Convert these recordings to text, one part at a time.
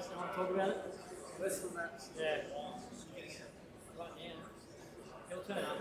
First time I talk about it? Less than that. Yeah. Right now, he'll turn up.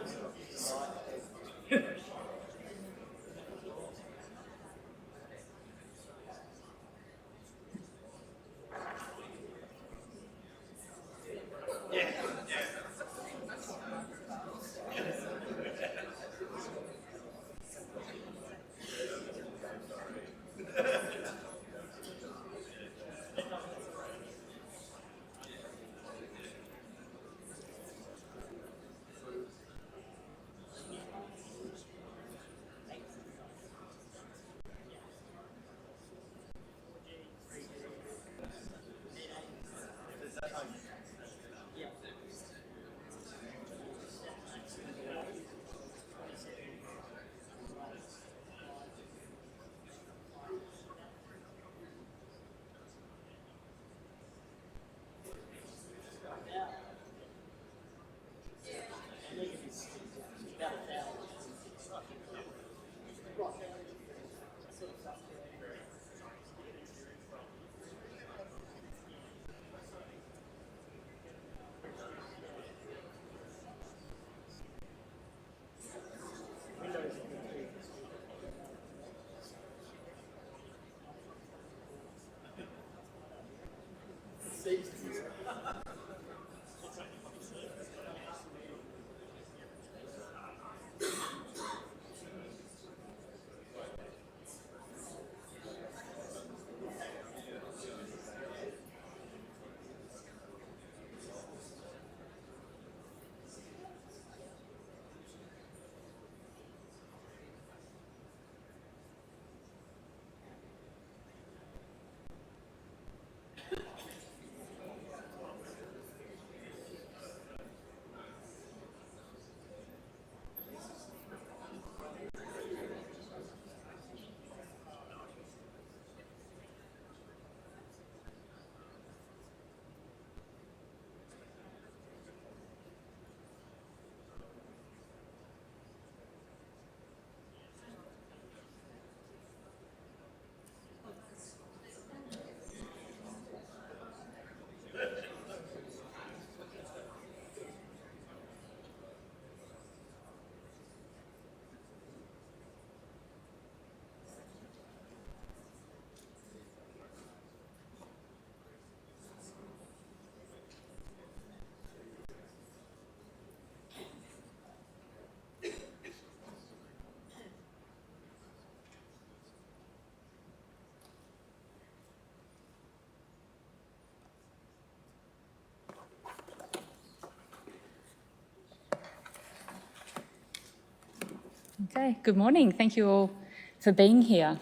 Okay, good morning. Thank you all for being here.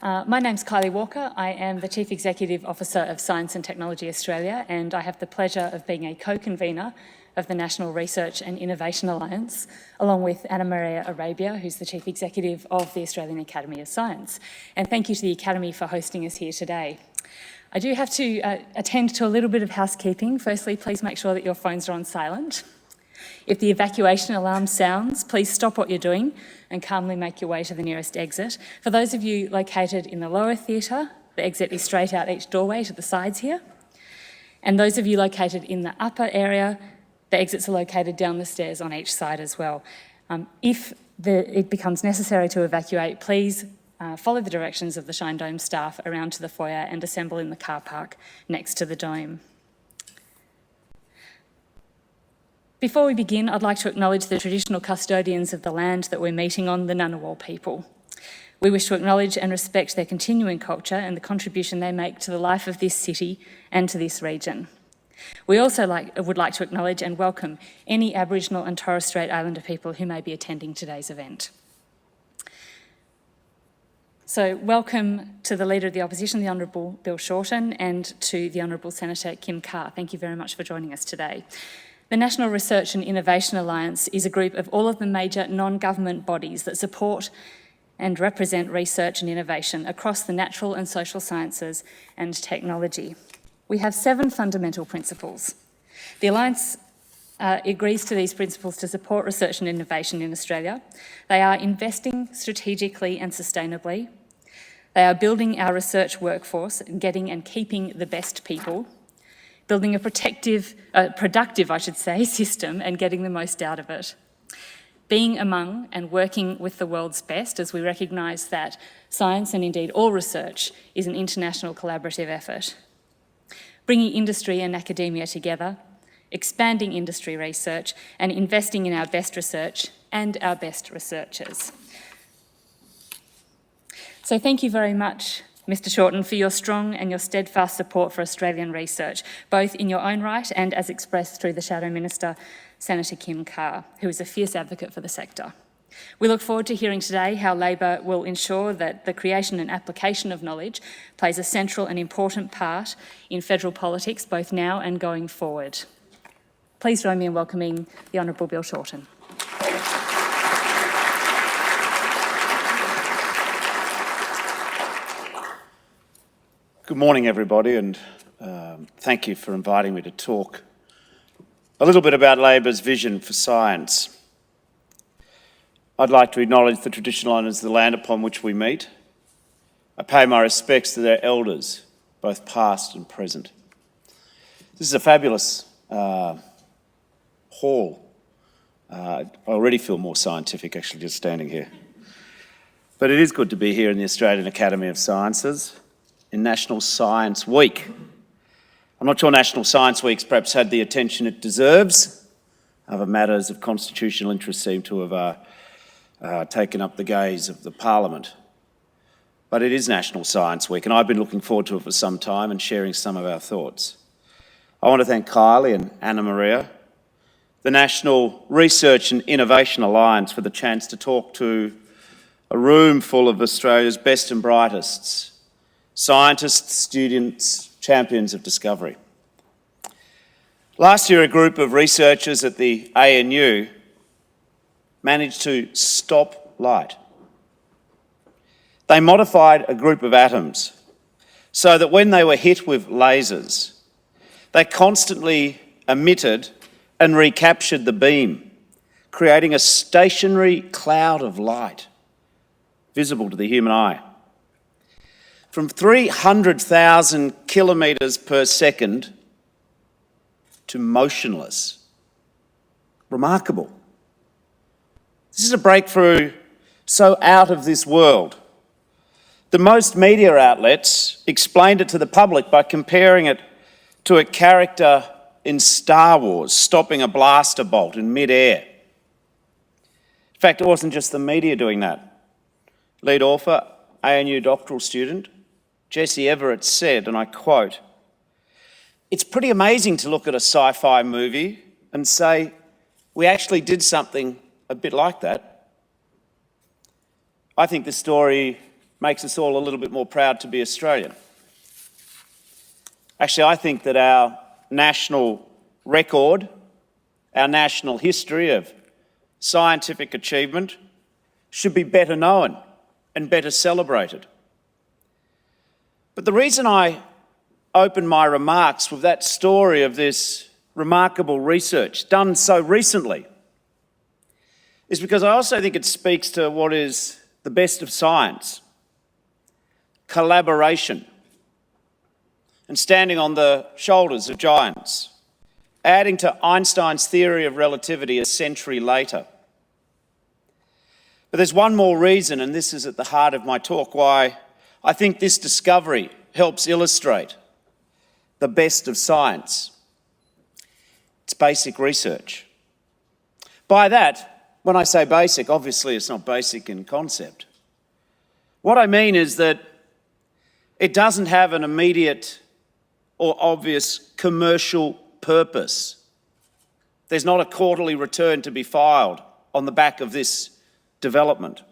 My name's Kylie Walker. I am the Chief Executive Officer of Science and Technology Australia, and I have the pleasure of being a co-convener of the National Research and Innovation Alliance, along with Anna Maria Arabia, who's the Chief Executive of the Australian Academy of Science. And thank you to the Academy for hosting us here today. I do have to attend to a little bit of housekeeping. Firstly, please make sure that your phones are on silent. If the evacuation alarm sounds, please stop what you're doing and calmly make your way to the nearest exit. For those of you located in the lower theatre, the exit is straight out each doorway to the sides here. And those of you located in the upper area, the exits are located down the stairs on each side as well. If it becomes necessary to evacuate, please follow the directions of the Shine Dome staff around to the foyer and assemble in the car park next to the dome. Before we begin, I'd like to acknowledge the traditional custodians of the land that we're meeting on, the Ngunnawal people. We wish to acknowledge and respect their continuing culture and the contribution they make to the life of this city and to this region. We also would like to acknowledge and welcome any Aboriginal and Torres Strait Islander people who may be attending today's event. So welcome to the Leader of the Opposition, the Honourable Bill Shorten, and to the Honourable Senator Kim Carr. Thank you very much for joining us today. The National Research and Innovation Alliance is a group of all of the major non-government bodies that support and represent research and innovation across the natural and social sciences and technology. We have 7 fundamental principles. The Alliance agrees to these principles to support research and innovation in Australia. They are investing strategically and sustainably, They are building our research workforce, getting and keeping the best people, building a productive, system and getting the most out of it. Being among and working with the world's best, as we recognise that science and indeed all research is an international collaborative effort. Bringing industry and academia together, expanding industry research and investing in our best research and our best researchers. So thank you very much, Mr. Shorten, for your strong and your steadfast support for Australian research, both in your own right and as expressed through the Shadow Minister, Senator Kim Carr, who is a fierce advocate for the sector. We look forward to hearing today how Labor will ensure that the creation and application of knowledge plays a central and important part in federal politics, both now and going forward. Please join me in welcoming the Honourable Bill Shorten. Good morning, everybody, and thank you for inviting me to talk a little bit about Labor's vision for science. I'd like to acknowledge the traditional owners of the land upon which we meet. I pay my respects to their elders, both past and present. This is a fabulous hall. I already feel more scientific, actually, just standing here. But it is good to be here in the Australian Academy of Sciences in National Science Week. I'm not sure National Science Week's perhaps had the attention it deserves. Other matters of constitutional interest seem to have taken up the gaze of the Parliament. But it is National Science Week, and I've been looking forward to it for some time and sharing some of our thoughts. I want to thank Kylie and Anna Maria, the National Research and Innovation Alliance, for the chance to talk to a room full of Australia's best and brightest scientists, students, champions of discovery. Last year, a group of researchers at the ANU managed to stop light. They modified a group of atoms so that when they were hit with lasers, they constantly emitted and recaptured the beam, creating a stationary cloud of light visible to the human eye. From 300,000 kilometres per second to motionless. Remarkable. This is a breakthrough so out of this world. The most media outlets explained it to the public by comparing it to a character in Star Wars stopping a blaster bolt in mid-air. In fact, it wasn't just the media doing that. Lead author, ANU doctoral student, Jesse Everett said, and I quote, "It's pretty amazing to look at a sci-fi movie and say, we actually did something a bit like that." I think this story makes us all a little bit more proud to be Australian. Actually, I think that our national record, our national history of scientific achievement should be better known and better celebrated. But the reason I open my remarks with that story of this remarkable research done so recently is because I also think it speaks to what is the best of science: collaboration and standing on the shoulders of giants, adding to Einstein's theory of relativity a century later. But there's one more reason, and this is at the heart of my talk, why I think this discovery helps illustrate the best of science. It's basic research. By that, when I say basic, obviously it's not basic in concept. What I mean is that it doesn't have an immediate or obvious commercial purpose. There's not a quarterly return to be filed on the back of this development.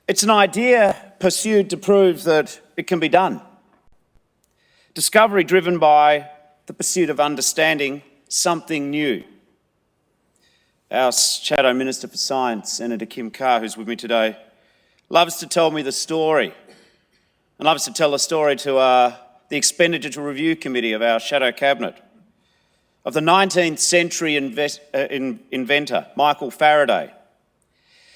It's an idea pursued to prove that it can be done. Discovery driven by the pursuit of understanding something new. Our Shadow Minister for Science, Senator Kim Carr, who's with me today, loves to tell me the story, and loves to tell the story to the Expenditure Review Committee of our Shadow Cabinet, of the 19th century inventor, Michael Faraday.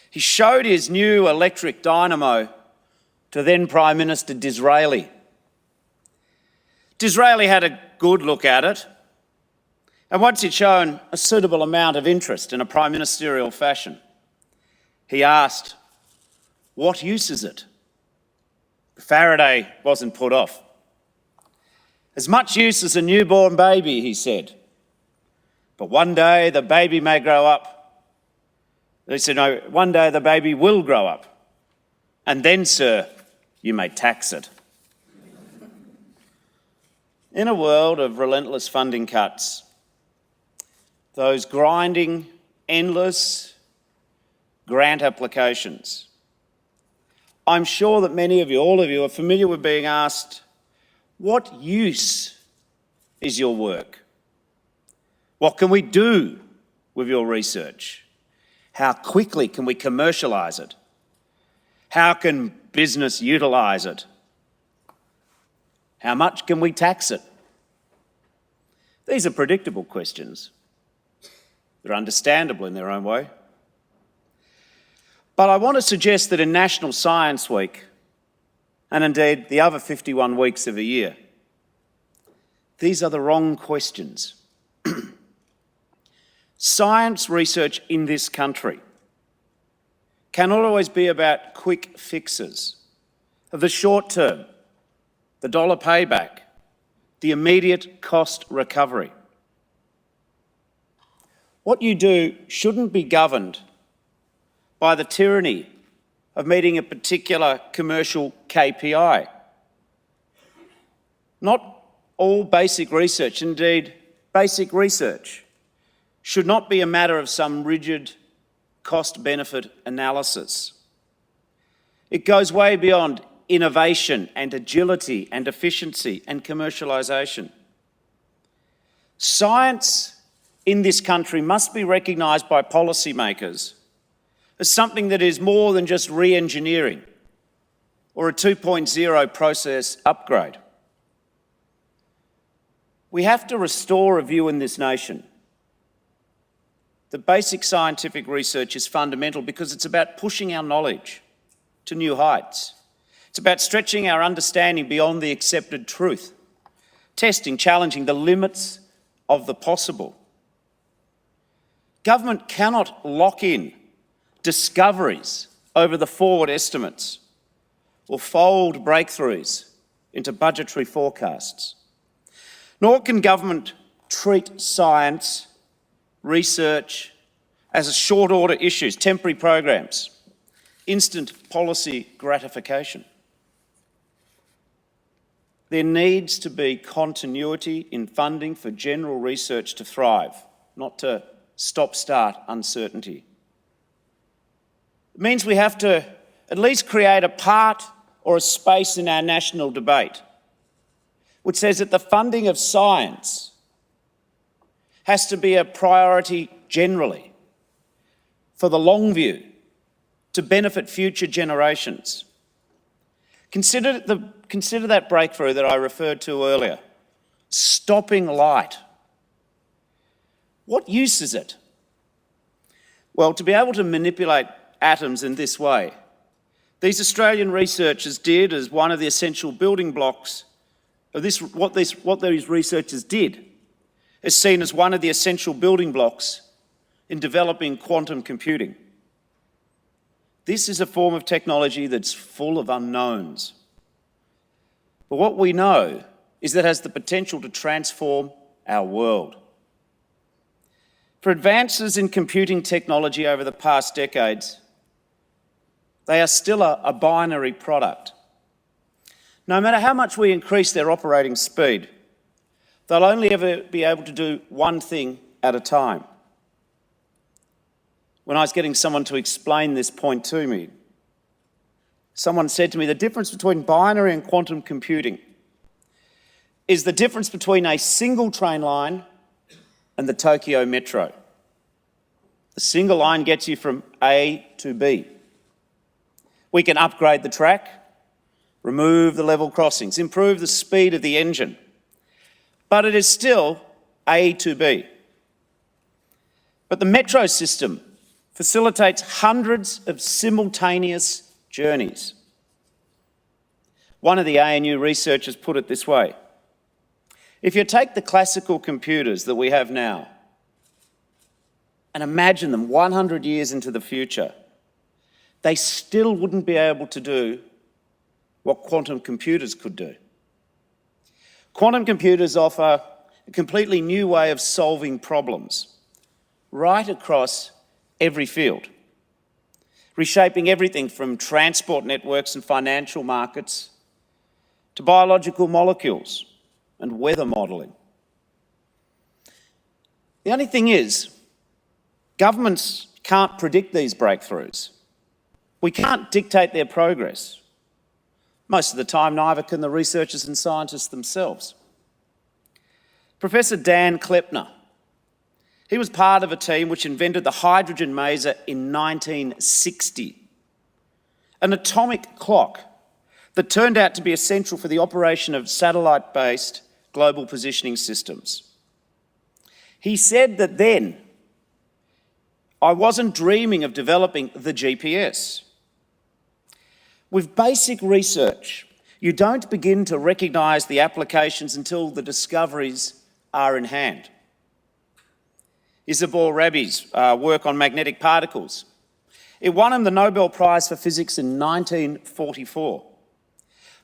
He showed his new electric dynamo to then Prime Minister Disraeli. Disraeli had a good look at it, and once he'd shown a suitable amount of interest in a prime ministerial fashion, he asked, "What use is it?" Faraday wasn't put off. "As much use as a newborn baby," he said. "But one day the baby may grow up." He said, "No, one day the baby will grow up. And then, sir, you may tax it." In a world of relentless funding cuts, those grinding, endless grant applications, I'm sure that many of you, all of you, are familiar with being asked, what use is your work? What can we do with your research? How quickly can we commercialise it? How can business utilise it? How much can we tax it? These are predictable questions. They're understandable in their own way. But I want to suggest that in National Science Week, and indeed the other 51 weeks of the year, these are the wrong questions. Science research in this country cannot always be about quick fixes, the short term, the dollar payback, the immediate cost recovery. What you do shouldn't be governed by the tyranny of meeting a particular commercial KPI. Not all basic research, indeed basic research, should not be a matter of some rigid cost-benefit analysis. It goes way beyond innovation and agility and efficiency and commercialisation. Science in this country must be recognised by policymakers as something that is more than just re-engineering or a 2.0 process upgrade. We have to restore a view in this nation that basic scientific research is fundamental because it's about pushing our knowledge to new heights. It's about stretching our understanding beyond the accepted truth, testing, challenging the limits of the possible. Government cannot lock in discoveries over the forward estimates or fold breakthroughs into budgetary forecasts. Nor can government treat science, research as short order issues, temporary programs, instant policy gratification. There needs to be continuity in funding for general research to thrive, not to stop-start uncertainty. It means we have to at least create a part or a space in our national debate which says that the funding of science has to be a priority generally for the long view to benefit future generations. Consider that breakthrough that I referred to earlier, stopping light. What use is it? Well, to be able to manipulate atoms in this way, these Australian researchers did as one of the essential building blocks of what these researchers did is seen as one of the essential building blocks in developing quantum computing. This is a form of technology that's full of unknowns. But what we know is that it has the potential to transform our world. For advances in computing technology over the past decades, they are still a binary product. No matter how much we increase their operating speed, they'll only ever be able to do one thing at a time. When I was getting someone to explain this point to me, someone said to me, the difference between binary and quantum computing is the difference between a single train line and the Tokyo Metro. The single line gets you from A to B. We can upgrade the track, remove the level crossings, improve the speed of the engine, but it is still A to B. But the metro system facilitates hundreds of simultaneous journeys. One of the ANU researchers put it this way: if you take the classical computers that we have now and imagine them 100 years into the future, they still wouldn't be able to do what quantum computers could do. Quantum computers offer a completely new way of solving problems right across every field, reshaping everything from transport networks and financial markets to biological molecules and weather modelling. The only thing is, governments can't predict these breakthroughs. We can't dictate their progress. Most of the time, neither can the researchers and scientists themselves. Professor Dan Kleppner, he was part of a team which invented the hydrogen maser in 1960, an atomic clock that turned out to be essential for the operation of satellite-based global positioning systems. He said that then, I wasn't dreaming of developing the GPS. With basic research, you don't begin to recognise the applications until the discoveries are in hand. Isabelle Rabi's work on magnetic particles, it won him the Nobel Prize for Physics in 1944.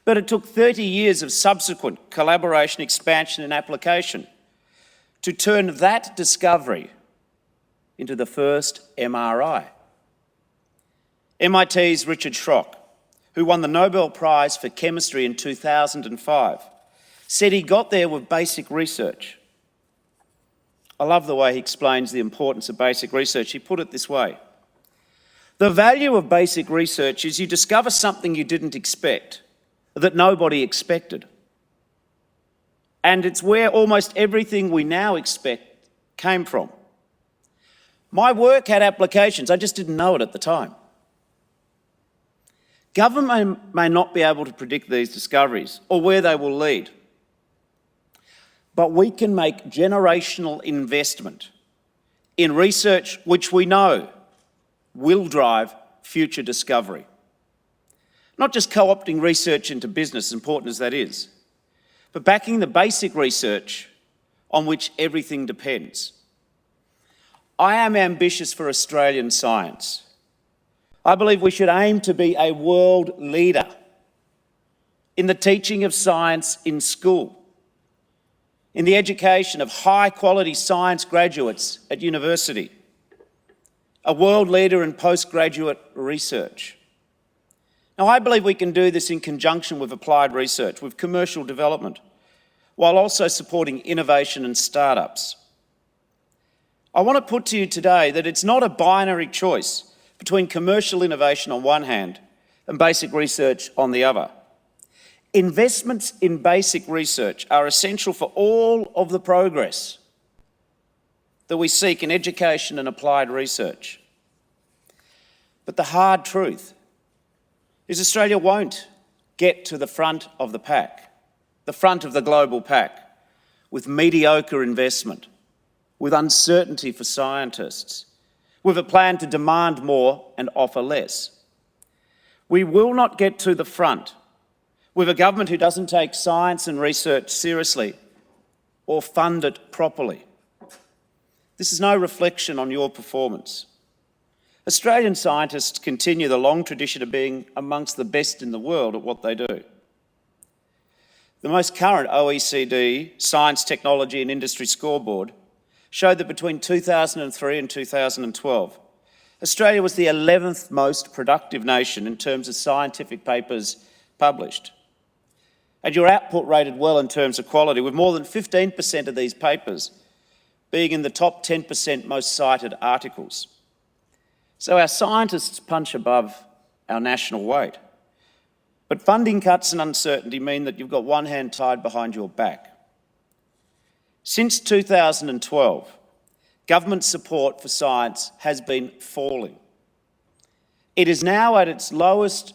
But it took 30 years of subsequent collaboration, expansion and application to turn that discovery into the first MRI. MIT's Richard Schrock, who won the Nobel Prize for Chemistry in 2005, said he got there with basic research. I love the way he explains the importance of basic research. He put it this way: the value of basic research is you discover something you didn't expect, that nobody expected. And it's where almost everything we now expect came from. My work had applications, I just didn't know it at the time. Government may not be able to predict these discoveries or where they will lead, but we can make generational investment in research which we know will drive future discovery. Not just co-opting research into business, important as that is, but backing the basic research on which everything depends. I am ambitious for Australian science. I believe we should aim to be a world leader in the teaching of science in school, in the education of high-quality science graduates at university, a world leader in postgraduate research. Now, I believe we can do this in conjunction with applied research, with commercial development, while also supporting innovation and startups. I want to put to you today that it's not a binary choice between commercial innovation on one hand and basic research on the other. Investments in basic research are essential for all of the progress that we seek in education and applied research. But the hard truth is Australia won't get to the front of the pack, the front of the global pack, with mediocre investment, with uncertainty for scientists, with a plan to demand more and offer less. We will not get to the front with a government who doesn't take science and research seriously or fund it properly. This is no reflection on your performance. Australian scientists continue the long tradition of being amongst the best in the world at what they do. The most current OECD Science, Technology and Industry Scoreboard showed that between 2003 and 2012, Australia was the 11th most productive nation in terms of scientific papers published. And your output rated well in terms of quality, with more than 15% of these papers being in the top 10% most cited articles. So our scientists punch above our national weight. But funding cuts and uncertainty mean that you've got one hand tied behind your back. Since 2012, government support for science has been falling. It is now at its lowest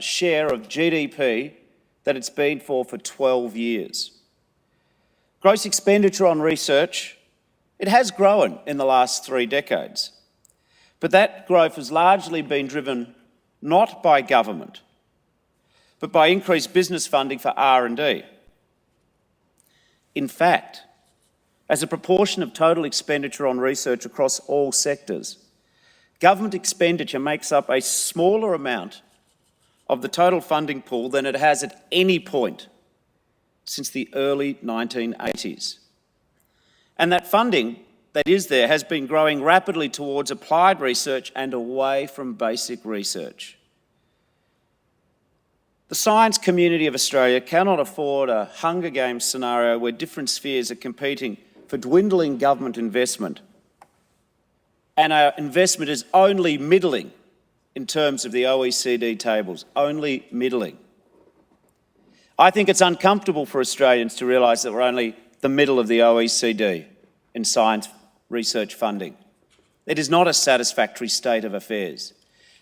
share of GDP that it's been for 12 years. Gross expenditure on research, it has grown in the last 3 decades, but that growth has largely been driven not by government, but by increased business funding for R&D. In fact, as a proportion of total expenditure on research across all sectors, government expenditure makes up a smaller amount of the total funding pool than it has at any point since the early 1980s. And that funding that is there has been growing rapidly towards applied research and away from basic research. The science community of Australia cannot afford a Hunger Games scenario where different spheres are competing for dwindling government investment, and our investment is only middling in terms of the OECD tables, only middling. I think it's uncomfortable for Australians to realise that we're only the middle of the OECD in science research funding. It is not a satisfactory state of affairs.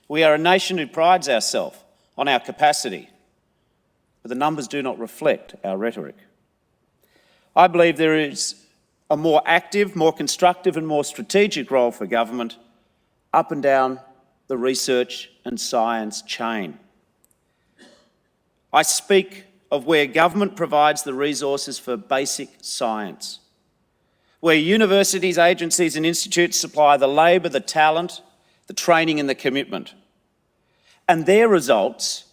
We are a nation who prides ourselves on our capacity, but the numbers do not reflect our rhetoric. I believe there is a more active, more constructive and more strategic role for government up and down the research and science chain. I speak of where government provides the resources for basic science, where universities, agencies and institutes supply the labour, the talent, the training and the commitment. And their results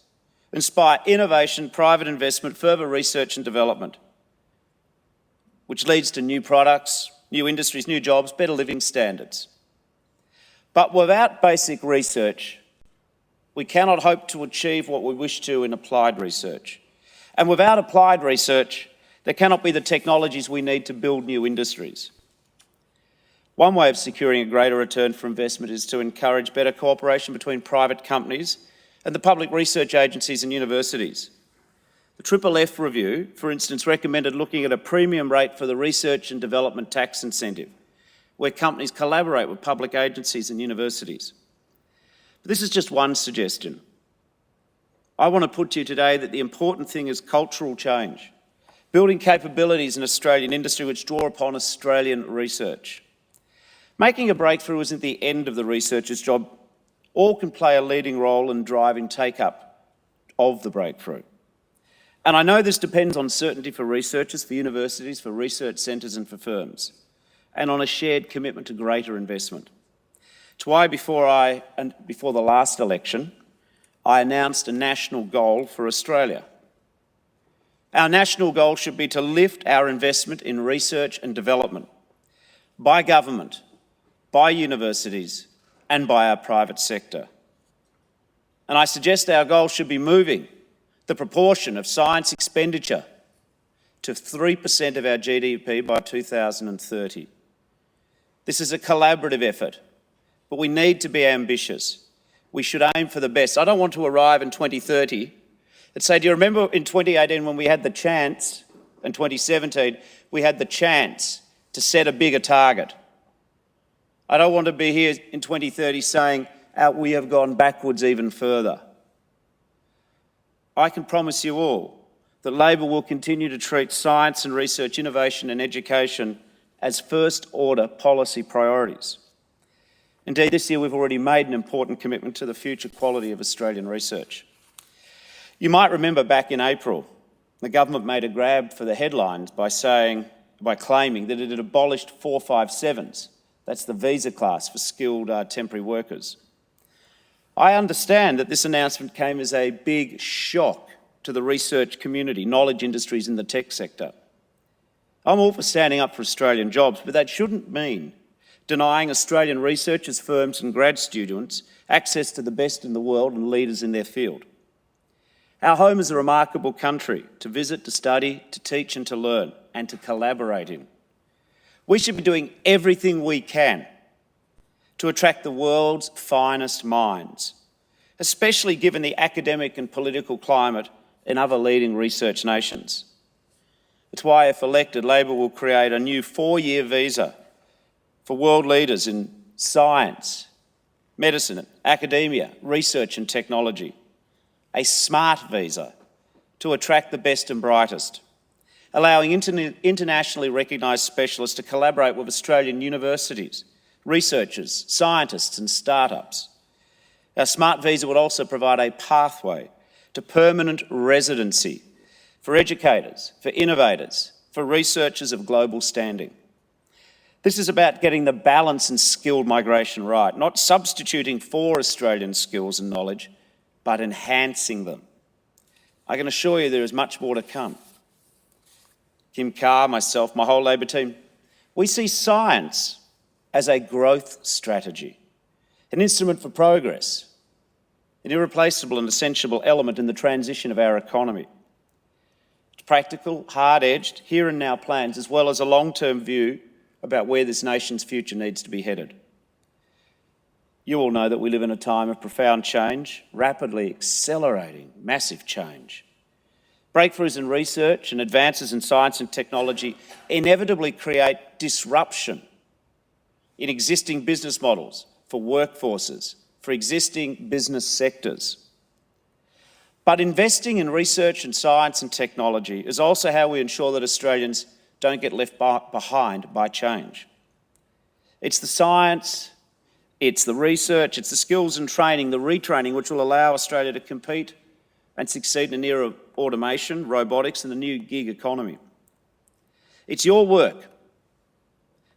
inspire innovation, private investment, further research and development, which leads to new products, new industries, new jobs, better living standards. But without basic research, we cannot hope to achieve what we wish to in applied research. And without applied research, there cannot be the technologies we need to build new industries. One way of securing a greater return for investment is to encourage better cooperation between private companies and the public research agencies and universities. The FFF review, for instance, recommended looking at a premium rate for the research and development tax incentive, where companies collaborate with public agencies and universities. But this is just one suggestion. I want to put to you today that the important thing is cultural change, building capabilities in Australian industry which draw upon Australian research. Making a breakthrough isn't the end of the researcher's job. All can play a leading role in driving take-up of the breakthrough. And I know this depends on certainty for researchers, for universities, for research centres and for firms, and on a shared commitment to greater investment. It's why before the last election, I announced a national goal for Australia. Our national goal should be to lift our investment in research and development by government, by universities, and by our private sector. And I suggest our goal should be moving the proportion of science expenditure to 3% of our GDP by 2030. This is a collaborative effort, but we need to be ambitious. We should aim for the best. I don't want to arrive in 2030 and say, do you remember in 2018 when we had the chance, in 2017, we had the chance to set a bigger target? I don't want to be here in 2030 saying we have gone backwards even further. I can promise you all that Labor will continue to treat science and research, innovation and education as first-order policy priorities. Indeed, this year we've already made an important commitment to the future quality of Australian research. You might remember back in April, the government made a grab for the headlines by claiming that it had abolished 457s. That's the visa class for skilled temporary workers. I understand that this announcement came as a big shock to the research community, knowledge industries and the tech sector. I'm all for standing up for Australian jobs, but that shouldn't mean denying Australian researchers, firms and grad students access to the best in the world and leaders in their field. Our home is a remarkable country to visit, to study, to teach and to learn and to collaborate in. We should be doing everything we can to attract the world's finest minds, especially given the academic and political climate in other leading research nations. It's why, if elected, Labor will create a new 4-year visa for world leaders in science, medicine, academia, research and technology. A smart visa to attract the best and brightest, allowing internationally recognised specialists to collaborate with Australian universities, researchers, scientists and startups. Our smart visa would also provide a pathway to permanent residency for educators, for innovators, for researchers of global standing. This is about getting the balance and skilled migration right, not substituting for Australian skills and knowledge, but enhancing them. I can assure you there is much more to come. Kim Carr, myself, my whole Labor team, we see science as a growth strategy, an instrument for progress, an irreplaceable and essential element in the transition of our economy. It's practical, hard-edged, here and now plans, as well as a long-term view about where this nation's future needs to be headed. You all know that we live in a time of profound change, rapidly accelerating, massive change. Breakthroughs in research and advances in science and technology inevitably create disruption in existing business models, for workforces, for existing business sectors. But investing in research and science and technology is also how we ensure that Australians don't get left behind by change. It's the science, it's the research, it's the skills and training, the retraining, which will allow Australia to compete and succeed in an era of automation, robotics, and the new gig economy. It's your work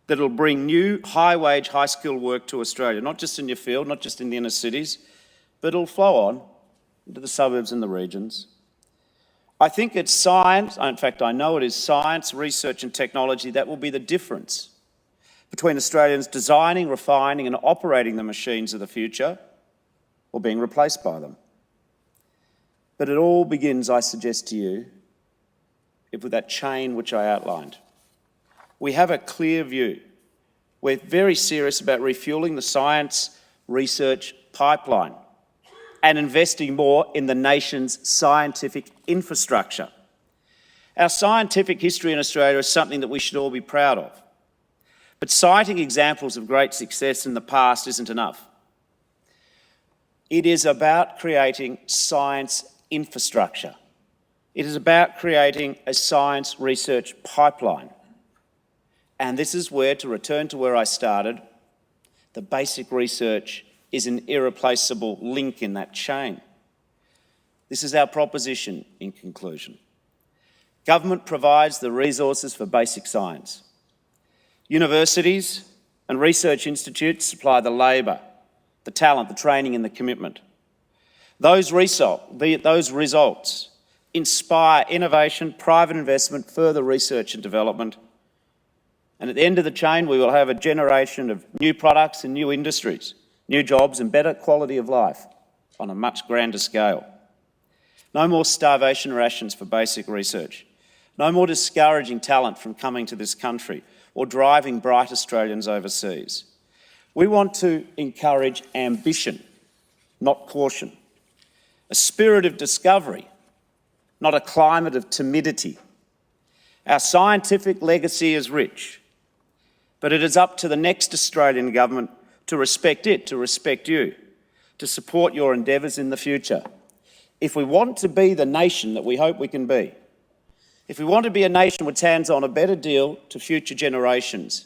that'll bring new, high-wage, high-skilled work to Australia, not just in your field, not just in the inner cities, but it'll flow on into the suburbs and the regions. I think it's science, in fact, I know it is science, research and technology that will be the difference between Australians designing, refining and operating the machines of the future or being replaced by them. But it all begins, I suggest to you, with that chain which I outlined. We have a clear view. We're very serious about refuelling the science research pipeline and investing more in the nation's scientific infrastructure. Our scientific history in Australia is something that we should all be proud of. But citing examples of great success in the past isn't enough. It is about creating science infrastructure. It is about creating a science research pipeline. And this is where, to return to where I started, the basic research is an irreplaceable link in that chain. This is our proposition in conclusion. Government provides the resources for basic science. Universities and research institutes supply the labour, the talent, the training and the commitment. Those results inspire innovation, private investment, further research and development. And at the end of the chain, we will have a generation of new products and new industries, new jobs and better quality of life on a much grander scale. No more starvation rations for basic research. No more discouraging talent from coming to this country or driving bright Australians overseas. We want to encourage ambition, not caution. A spirit of discovery, not a climate of timidity. Our scientific legacy is rich, but it is up to the next Australian government to respect it, to respect you, to support your endeavours in the future. If we want to be the nation that we hope we can be, if we want to be a nation which hands on a better deal to future generations,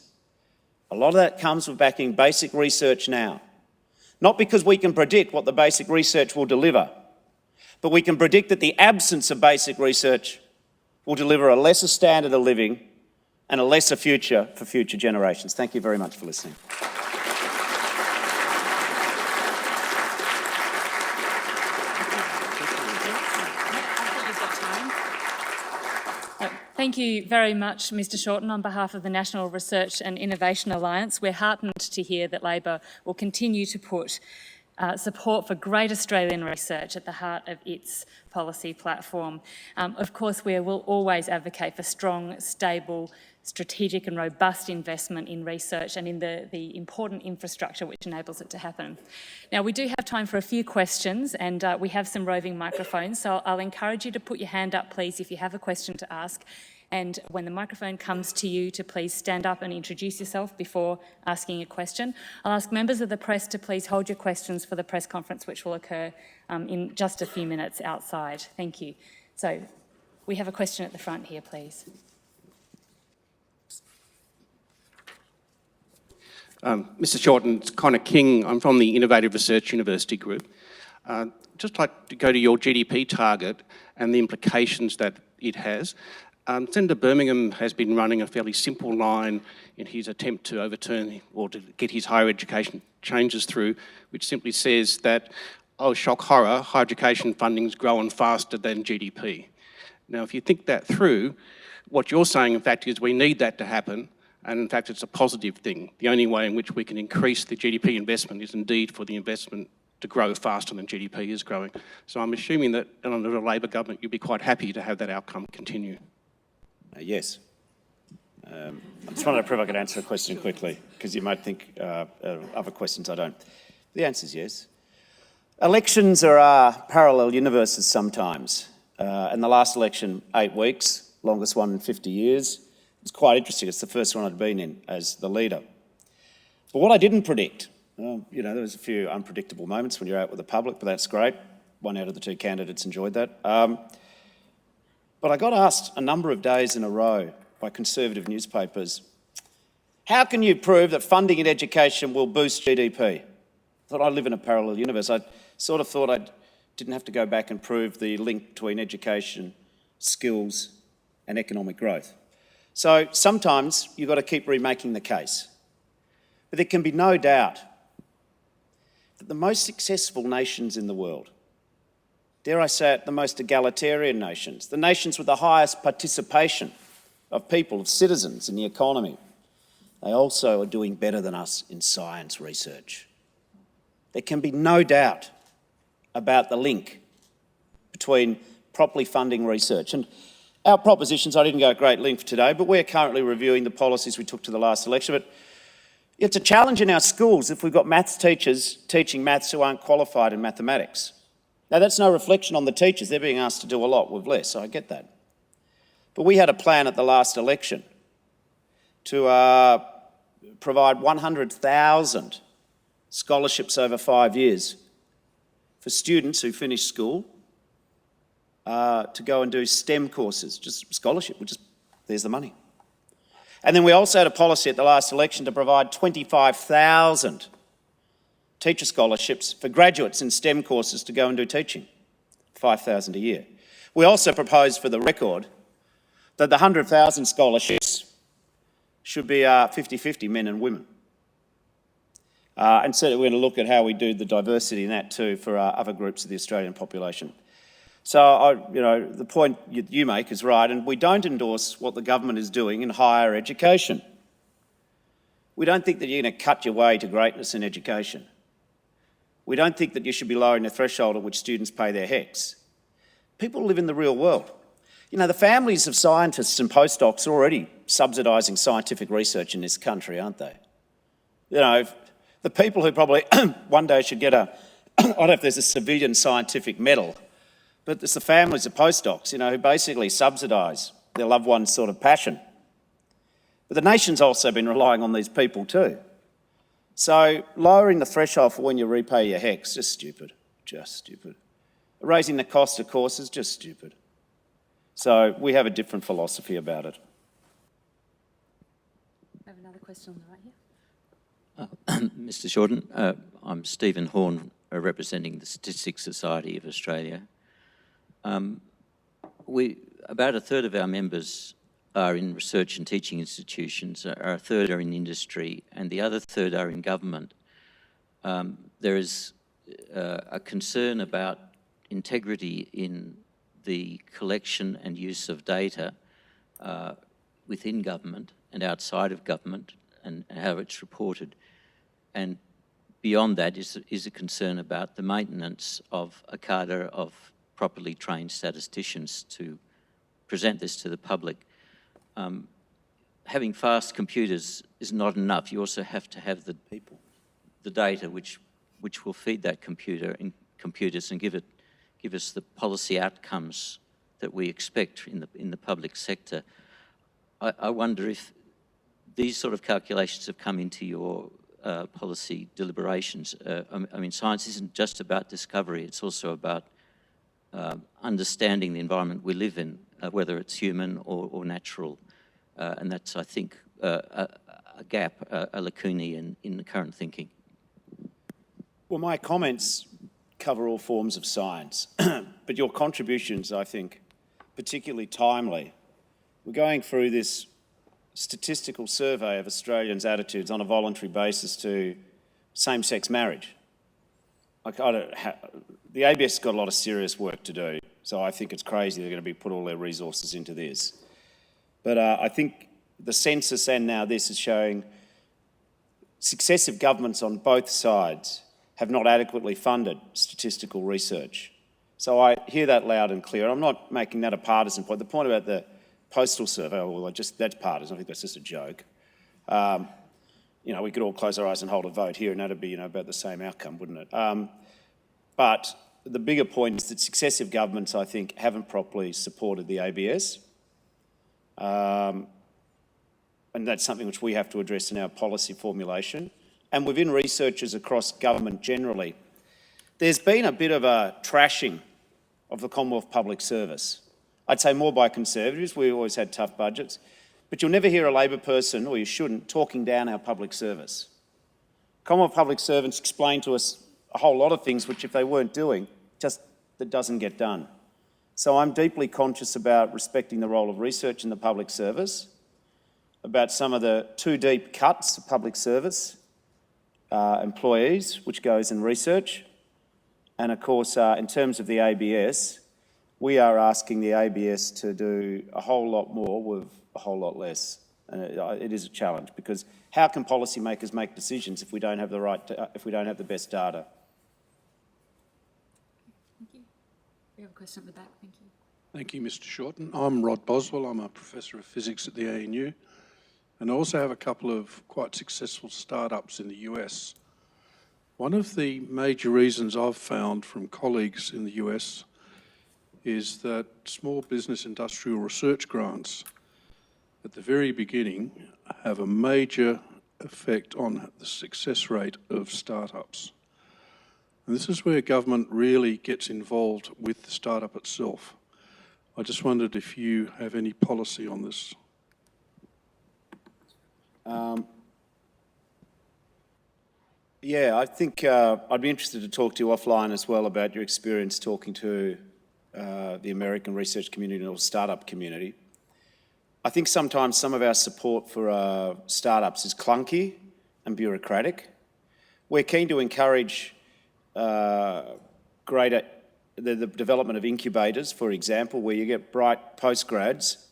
a lot of that comes with backing basic research now. Not because we can predict what the basic research will deliver, but we can predict that the absence of basic research will deliver a lesser standard of living and a lesser future for future generations. Thank you very much for listening. Thank you very much, Mr Shorten. On behalf of the National Research and Innovation Alliance, we're heartened to hear that Labor will continue to put support for great Australian research at the heart of its policy platform. Of course, we will always advocate for strong, stable, strategic and robust investment in research and in the important infrastructure which enables it to happen. Now, we do have time for a few questions and we have some roving microphones, so I'll encourage you to put your hand up, please, if you have a question to ask. And when the microphone comes to you, to please stand up and introduce yourself before asking a question. I'll ask members of the press to please hold your questions for the press conference, which will occur in just a few minutes outside. Thank you. So we have a question at the front here, please. Mr Shorten, it's Connor King. I'm from the Innovative Research University Group. Just like to go to your GDP target and the implications that it has. Senator Birmingham has been running a fairly simple line in his attempt to overturn or to get his higher education changes through, which simply says that, oh, shock horror, higher education funding's growing faster than GDP. Now, if you think that through, what you're saying, in fact, is we need that to happen, and in fact, it's a positive thing. The only way in which we can increase the GDP investment is indeed for the investment to grow faster than GDP is growing. So I'm assuming that under a Labor government, you'd be quite happy to have that outcome continue. Yes. I just wanted to prove I could answer a question quickly, because you might think other questions I don't. The answer is yes. Elections are parallel universes sometimes. In the last election, 8 weeks, longest one in 50 years. It was quite interesting. It's the first one I'd been in as the leader. But what I didn't predict, there was a few unpredictable moments when you're out with the public, but that's great. 1 out of the 2 candidates enjoyed that. But I got asked a number of days in a row by conservative newspapers, how can you prove that funding in education will boost GDP? I thought I live in a parallel universe. I sort of thought I didn't have to go back and prove the link between education, skills, and economic growth. So sometimes you've got to keep remaking the case. But there can be no doubt that the most successful nations in the world, dare I say it, the most egalitarian nations, the nations with the highest participation of people, of citizens in the economy, they also are doing better than us in science research. There can be no doubt about the link between properly funding research. And our propositions, I didn't go at great length today, but we're currently reviewing the policies we took to the last election. But it's a challenge in our schools if we've got maths teachers teaching maths who aren't qualified in mathematics. Now, that's no reflection on the teachers. They're being asked to do a lot with less, so I get that. But we had a plan at the last election to provide 100,000 scholarships over 5 years for students who finish school to go and do STEM courses, just scholarship, there's the money. And then we also had a policy at the last election to provide 25,000 teacher scholarships for graduates in STEM courses to go and do teaching, 5,000 a year. We also proposed for the record that the 100,000 scholarships should be 50-50 men and women. And so we're going to look at how we do the diversity in that too for other groups of the Australian population. So, the point you make is right, and we don't endorse what the government is doing in higher education. We don't think that you're going to cut your way to greatness in education. We don't think that you should be lowering the threshold at which students pay their HECS. People live in the real world. The families of scientists and postdocs are already subsidising scientific research in this country, aren't they? The people who probably one day should get I don't know if there's a civilian scientific medal, but it's the families of postdocs, who basically subsidise their loved one's sort of passion. But the nation's also been relying on these people too. So lowering the threshold for when you repay your HECS, just stupid. Raising the cost of courses, just stupid. So we have a different philosophy about it. I have another question on the right here. Mr. Shorten, I'm Stephen Horn, representing the Statistics Society of Australia. About a third of our members are in research and teaching institutions, a third are in industry, and the other third are in government. There is a concern about integrity in the collection and use of data within government and outside of government and how it's reported. And beyond that is a concern about the maintenance of a cadre of properly trained statisticians to present this to the public. Having fast computers is not enough. You also have to have the people, the data which will feed that computers and give us the policy outcomes that we expect in the public sector. I wonder if these sort of calculations have come into your policy deliberations. Science isn't just about discovery, it's also about understanding the environment we live in, whether it's human or natural. And that's, I think, a gap, a lacuna in the current thinking. Well, my comments cover all forms of science, but your contributions, I think, particularly timely. We're going through this statistical survey of Australians' attitudes on a voluntary basis to same-sex marriage. The ABS has got a lot of serious work to do, so I think it's crazy they're going to be put all their resources into this. But I think the census and now this is showing successive governments on both sides have not adequately funded statistical research. So I hear that loud and clear. I'm not making that a partisan point. The point about the postal survey, well, that's partisan. I think that's just a joke. We could all close our eyes and hold a vote here and that'd be, about the same outcome, wouldn't it? But the bigger point is that successive governments, I think, haven't properly supported the ABS. And that's something which we have to address in our policy formulation. And within researchers across government generally, there's been a bit of a trashing of the Commonwealth Public Service. I'd say more by Conservatives. We always had tough budgets. But you'll never hear a Labor person, or you shouldn't, talking down our public service. Commonwealth public servants explain to us a whole lot of things which, if they weren't doing, that doesn't get done. So I'm deeply conscious about respecting the role of research in the public service, about some of the too deep cuts of public service employees, which goes in research. And of course, in terms of the ABS, we are asking the ABS to do a whole lot more with a whole lot less. And it is a challenge, because how can policymakers make decisions if we don't have if we don't have the best data? Thank you. We have a question at the back. Thank you. Thank you, Mr. Shorten. I'm Rod Boswell. I'm a Professor of Physics at the ANU, and I also have a couple of quite successful startups in the US. One of the major reasons I've found from colleagues in the US is that small business industrial research grants at the very beginning have a major effect on the success rate of startups. And this is where government really gets involved with the startup itself. I just wondered if you have any policy on this. Yeah, I think I'd be interested to talk to you offline as well about your experience talking to the American research community or startup community. I think sometimes some of our support for startups is clunky and bureaucratic. We're keen to encourage the development of incubators, for example, where you get bright postgrads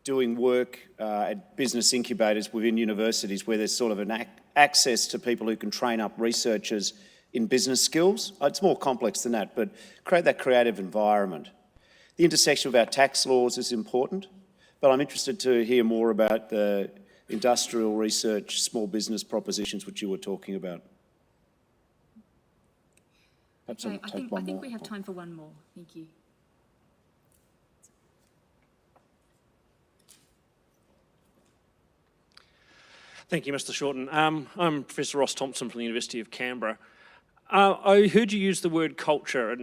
doing work at business incubators within universities where there's sort of an access to people who can train up researchers in business skills. It's more complex than that, but create that creative environment. The intersection of our tax laws is important, but I'm interested to hear more about the industrial research, small business propositions which you were talking about. Perhaps Okay, I'll I think we have time for one more. Thank you. Thank you, Mr. Shorten. I'm Professor Ross Thompson from the University of Canberra. I heard you use the word culture,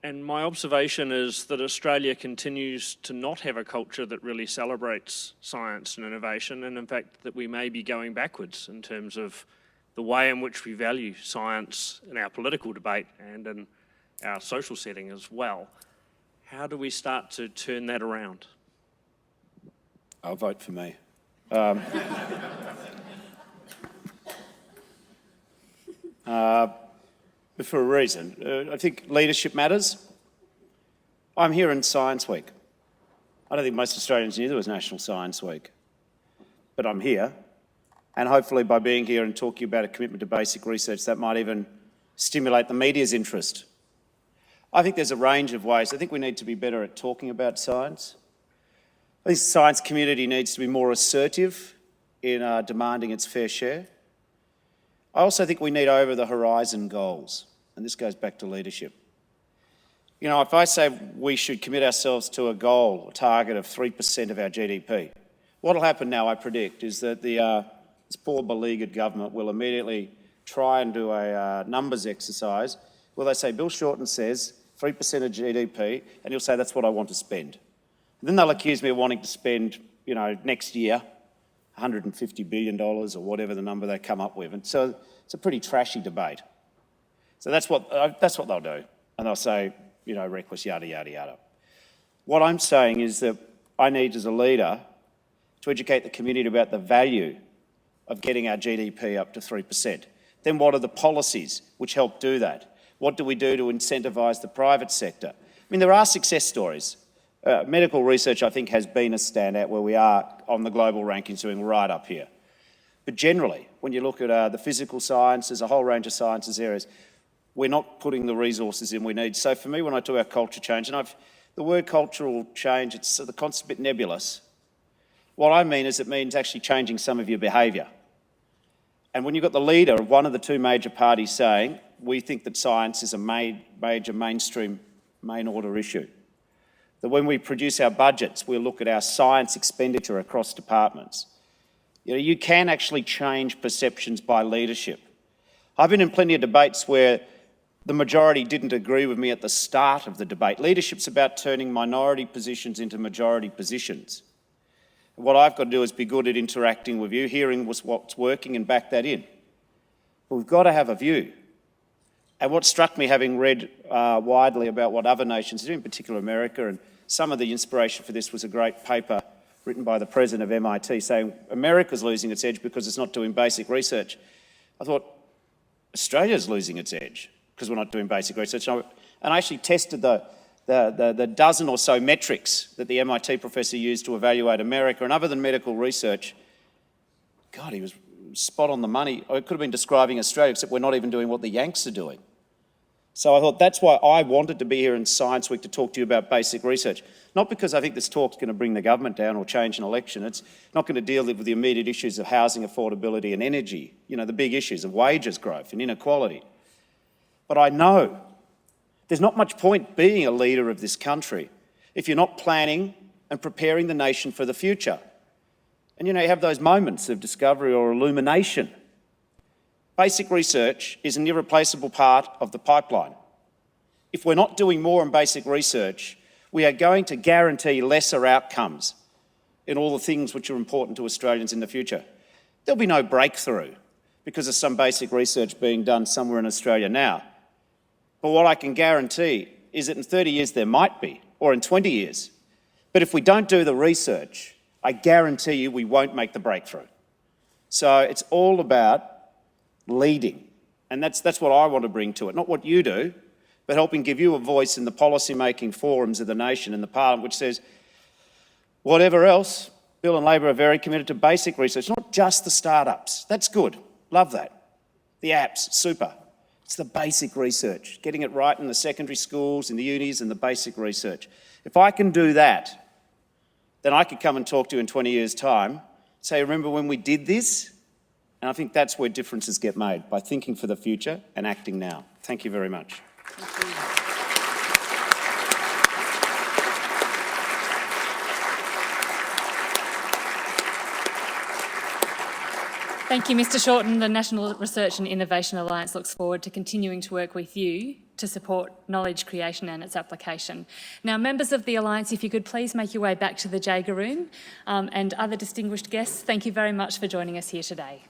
and my observation is that Australia continues to not have a culture that really celebrates science and innovation, and in fact that we may be going backwards in terms of the way in which we value science in our political debate and in our social setting as well. How do we start to turn that around? I'll vote for me. But for a reason. I think leadership matters. I'm here in Science Week. I don't think most Australians knew there was National Science Week, but I'm here. And hopefully by being here and talking about a commitment to basic research, that might even stimulate the media's interest. I think there's a range of ways. I think we need to be better at talking about science. I think the science community needs to be more assertive in demanding its fair share. I also think we need over-the-horizon goals, and this goes back to leadership. You know, if I say we should commit ourselves to a goal, a target of 3% of our GDP, what will happen now, I predict, is that this poor beleaguered government will immediately try and do a numbers exercise where they say, Bill Shorten says 3% of GDP, and he'll say, that's what I want to spend. And then they'll accuse me of wanting to spend, next year, $150 billion or whatever the number they come up with. And so it's a pretty trashy debate. So that's what they'll do. And they'll say, you know, reckless, yada, yada, yada. What I'm saying is that I need, as a leader, to educate the community about the value of getting our GDP up to 3%. Then what are the policies which help do that? What do we do to incentivise the private sector? I mean, there are success stories. Medical research, I think, has been a standout where we are on the global rankings doing right up here. But generally, when you look at the physical sciences, a whole range of sciences areas, we're not putting the resources in we need. So for me, when I talk about culture change, and the word cultural change, it's the concept's a bit nebulous. What I mean is it means actually changing some of your behaviour. And when you've got the leader of one of the two major parties saying, we think that science is a major mainstream, main order issue, that when we produce our budgets, we'll look at our science expenditure across departments. You know, you can actually change perceptions by leadership. I've been in plenty of debates where the majority didn't agree with me at the start of the debate. Leadership's about turning minority positions into majority positions. What I've got to do is be good at interacting with you, hearing what's working and back that in. But we've got to have a view. And what struck me, having read widely about what other nations do, in particular America, and some of the inspiration for this was a great paper written by the president of MIT saying America's losing its edge because it's not doing basic research. I thought, Australia's losing its edge because we're not doing basic research. And I actually tested the dozen or so metrics that the MIT professor used to evaluate America, and other than medical research, God, he was spot on the money. I could have been describing Australia, except we're not even doing what the Yanks are doing. So I thought that's why I wanted to be here in Science Week to talk to you about basic research. Not because I think this talk's going to bring the government down or change an election. It's not going to deal with the immediate issues of housing affordability and energy, you know, the big issues of wages growth and inequality. But I know there's not much point being a leader of this country if you're not planning and preparing the nation for the future. And you know, you have those moments of discovery or illumination. Basic research is an irreplaceable part of the pipeline. If we're not doing more in basic research, we are going to guarantee lesser outcomes in all the things which are important to Australians in the future. There'll be no breakthrough because of some basic research being done somewhere in Australia now. But what I can guarantee is that in 30 years there might be, or in 20 years. But if we don't do the research, I guarantee you we won't make the breakthrough. So it's all about leading. And that's what I want to bring to it, not what you do, but helping give you a voice in the policy-making forums of the nation and the parliament, which says, whatever else, Bill and Labor are very committed to basic research, not just the startups. That's good. Love that. The apps, super. It's the basic research, getting it right in the secondary schools, in the unis, and the basic research. If I can do that, then I could come and talk to you in 20 years' time, say, remember when we did this? And I think that's where differences get made, by thinking for the future and acting now. Thank you very much. Thank you, Mr. Shorten. The National Research and Innovation Alliance looks forward to continuing to work with you to support knowledge creation and its application. Now, members of the Alliance, if you could please make your way back to the Jaeger room, and other distinguished guests, thank you very much for joining us here today.